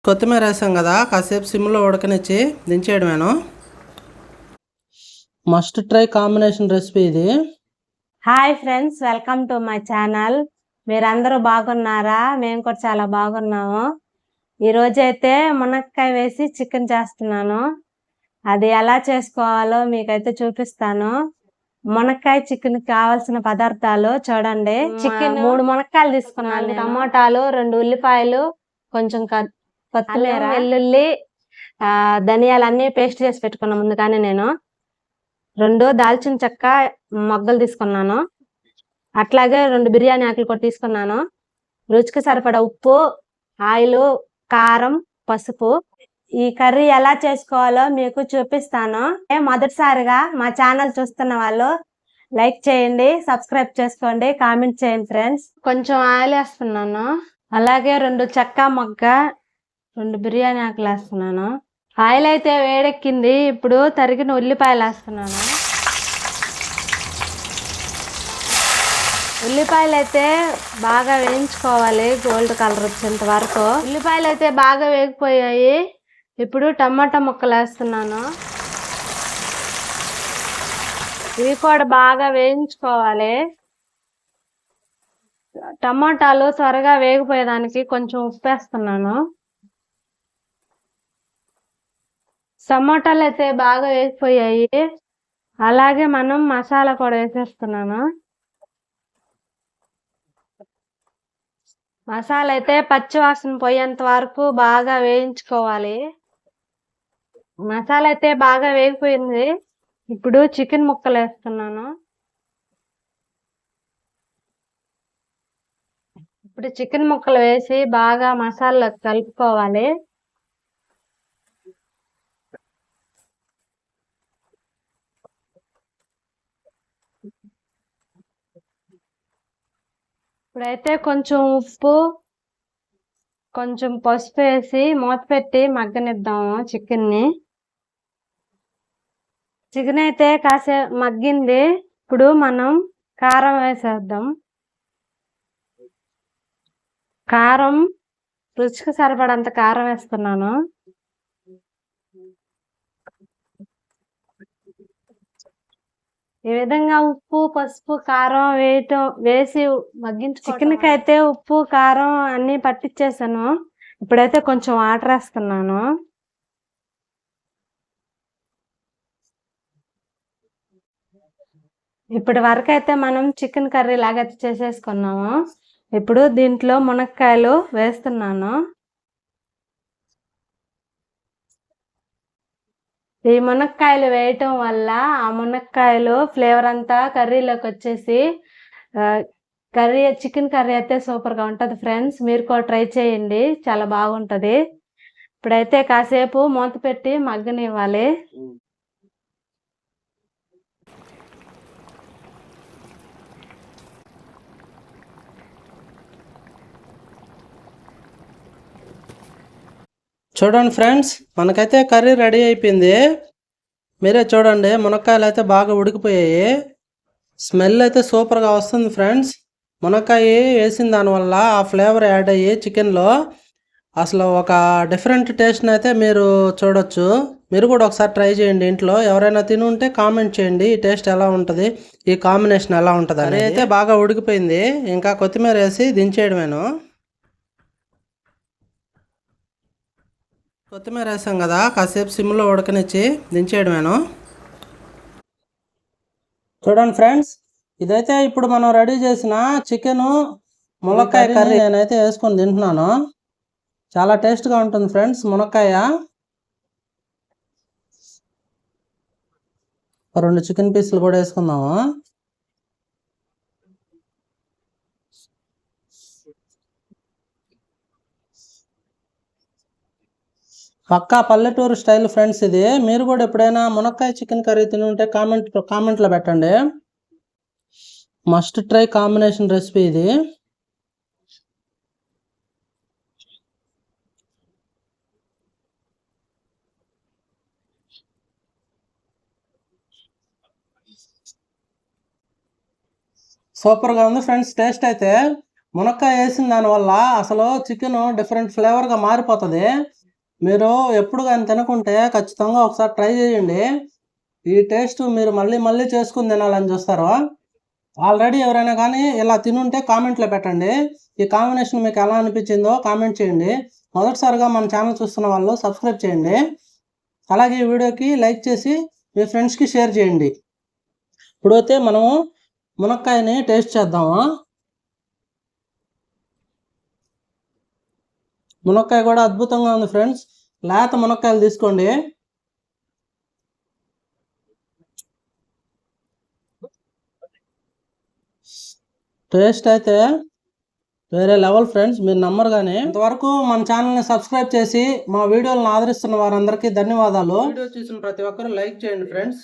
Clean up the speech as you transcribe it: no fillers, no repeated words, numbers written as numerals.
కొత్తిమీర వేసాం కదా, కాసేపు సిమ్లో ఉడకనిచ్చి దించేయడమేను. మస్ట్ ట్రై కాంబినేషన్ రెసిపీ ఇది. Hi friends, welcome to my channel. మీరందరూ బాగున్నారా? మేము కూడా చాలా బాగున్నాము. ఈరోజైతే మునక్కాయ వేసి చికెన్ చేస్తున్నాను. అది ఎలా చేసుకోవాలో మీకైతే చూపిస్తాను. మునక్కాయ చికెన్ కావాల్సిన పదార్థాలు చూడండి. చికెన్ 3 మునక్కాయలు తీసుకున్నాను, టమోటాలు, 2 ఉల్లిపాయలు, కొంచెం కొత్తిమీర, వెల్లుల్లి, ధనియాలు అన్నీ పేస్ట్ చేసి పెట్టుకున్నాను ముందుగానే. నేను 2 దాల్చిన చెక్క మొగ్గలు తీసుకున్నాను. అట్లాగే 2 బిర్యానీ ఆకులు కూడా తీసుకున్నాను. రుచికి సరిపడా ఉప్పు, ఆయిల్, కారం, పసుపు. ఈ కర్రీ ఎలా చేసుకోవాలో మీకు చూపిస్తాను. మొదటిసారిగా మా ఛానల్ చూస్తున్న వాళ్ళు లైక్ చేయండి, సబ్స్క్రైబ్ చేసుకోండి, కామెంట్ చేయండి ఫ్రెండ్స్. కొంచెం ఆయిల్ వేస్తున్నాను. అలాగే 2 చెక్క మొగ్గ, 2 బిర్యానీ ఆకులు వేస్తున్నాను. ఆయిల్ అయితే వేడెక్కింది. ఇప్పుడు తరిగిన ఉల్లిపాయలు వేస్తున్నాను. ఉల్లిపాయలు అయితే బాగా వేయించుకోవాలి, గోల్డ్ కలర్ వచ్చేంత వరకు. ఉల్లిపాయలు అయితే బాగా వేగిపోయాయి. ఇప్పుడు టమాటా ముక్కలు వేస్తున్నాను. ఇవి కూడా బాగా వేయించుకోవాలి. టమాటాలు త్వరగా వేగిపోయేదానికి కొంచెం ఉప్పు వేస్తున్నాను. టమాటాలు అయితే బాగా వేగిపోయాయి. అలాగే మనం మసాలా కూడా వేసేస్తున్నాను. మసాలా అయితే పచ్చివాసన పోయేంత వరకు బాగా వేయించుకోవాలి. మసాలా అయితే బాగా వేగిపోయింది. ఇప్పుడు చికెన్ ముక్కలు వేస్తున్నాను. ఇప్పుడు చికెన్ ముక్కలు వేసి బాగా మసాలా కలుపుకోవాలి. ఇప్పుడైతే కొంచెం ఉప్పు, కొంచెం పసుపు వేసి మూత పెట్టి మగ్గనిద్దాము చికెన్ని. చికెన్ అయితే కాసేపు మగ్గింది. ఇప్పుడు మనం కారం వేసేద్దాం. కారం రుచికి సరిపడంత కారం వేస్తున్నాను. ఈ విధంగా ఉప్పు, పసుపు, కారం వేసి మగ్గించు. చికెన్ కి అయితే ఉప్పు, కారం అన్ని పట్టించేసాను. ఇప్పుడైతే కొంచెం వాటర్ వేస్తున్నాను. ఇప్పటి వరకు అయితే మనం చికెన్ కర్రీ లాగా చేసేసుకున్నాము. ఇప్పుడు దీంట్లో మునక్కాయలు వేస్తున్నాను. ఈ మునక్కాయలు వేయటం వల్ల ఆ మునక్కాయలు ఫ్లేవర్ అంతా కర్రీలోకి వచ్చేసి చికెన్ కర్రీ అయితే సూపర్గా ఉంటుంది ఫ్రెండ్స్. మీరు కూడా ట్రై చేయండి, చాలా బాగుంటుంది. ఇప్పుడైతే కాసేపు మూత పెట్టి మగ్గనివ్వాలి. చూడండి ఫ్రెండ్స్, మనకైతే కర్రీ రెడీ అయిపోయింది. మీరే చూడండి, మునక్కాయలు అయితే బాగా ఉడికిపోయాయి. స్మెల్ అయితే సూపర్గా వస్తుంది ఫ్రెండ్స్. మునక్కాయ వేసిన దానివల్ల ఆ ఫ్లేవర్ యాడ్ అయ్యి చికెన్లో అసలు ఒక డిఫరెంట్ టేస్ట్ని అయితే మీరు చూడొచ్చు. మీరు కూడా ఒకసారి ట్రై చేయండి ఇంట్లో. ఎవరైనా తిని ఉంటే కామెంట్ చేయండి ఈ టేస్ట్ ఎలా ఉంటుంది, ఈ కాంబినేషన్ ఎలా ఉంటుంది. అది అయితే బాగా ఉడికిపోయింది. ఇంకా కొత్తిమీర వేసి దించేయడమేను. కొత్తిమీర వేసాం కదా, కాసేపు సిమ్లో ఉడకనిచ్చి దించేయడమేను. చూడండి ఫ్రెండ్స్, ఇదైతే ఇప్పుడు మనం రెడీ చేసిన చికెను మునక్కాయ కర్రీ నేనైతే వేసుకొని తింటున్నాను. చాలా టేస్ట్గా ఉంటుంది ఫ్రెండ్స్. మునక్కాయ 2 చికెన్ పీసులు కూడా వేసుకుందాము. పక్కా పల్లెటూరు స్టైల్ ఫ్రెండ్స్ ఇది. మీరు కూడా ఎప్పుడైనా మునక్కాయ చికెన్ కర్రీ తిని ఉంటే కామెంట్లో పెట్టండి. మస్ట్ ట్రై కాంబినేషన్ రెసిపీ ఇది. సూపర్గా ఉంది ఫ్రెండ్స్ టేస్ట్ అయితే. మునక్కాయ వేసిన దానివల్ల అసలు చికెన్ డిఫరెంట్ ఫ్లేవర్గా మారిపోతుంది. మీరు ఎప్పుడు కానీ తినకుంటే ఖచ్చితంగా ఒకసారి ట్రై చేయండి. ఈ టేస్ట్ మీరు మళ్ళీ మళ్ళీ చేసుకుని తినాలని చూస్తారు. ఆల్రెడీ ఎవరైనా కానీ ఇలా తినుంటే కామెంట్లో పెట్టండి. ఈ కాంబినేషన్ మీకు ఎలా అనిపించిందో కామెంట్ చేయండి. మొదటిసారిగా మన ఛానల్ చూస్తున్న వాళ్ళు సబ్స్క్రైబ్ చేయండి. అలాగే ఈ వీడియోకి లైక్ చేసి మీ ఫ్రెండ్స్కి షేర్ చేయండి. ఇప్పుడైతే మనము మునక్కాయని టేస్ట్ చేద్దాము. మునక్కాయ కూడా అద్భుతంగా ఉంది ఫ్రెండ్స్. లేత మునక్కాయలు తీసుకోండి. టేస్ట్ అయితే వేరే లెవెల్ ఫ్రెండ్స్, మీరు నమ్మరు. కానీ ఇంతవరకు మన ఛానల్ని సబ్స్క్రైబ్ చేసి మా వీడియోలను ఆదరిస్తున్న వారందరికీ ధన్యవాదాలు. వీడియో చూసిన ప్రతి ఒక్కరు లైక్ చేయండి ఫ్రెండ్స్.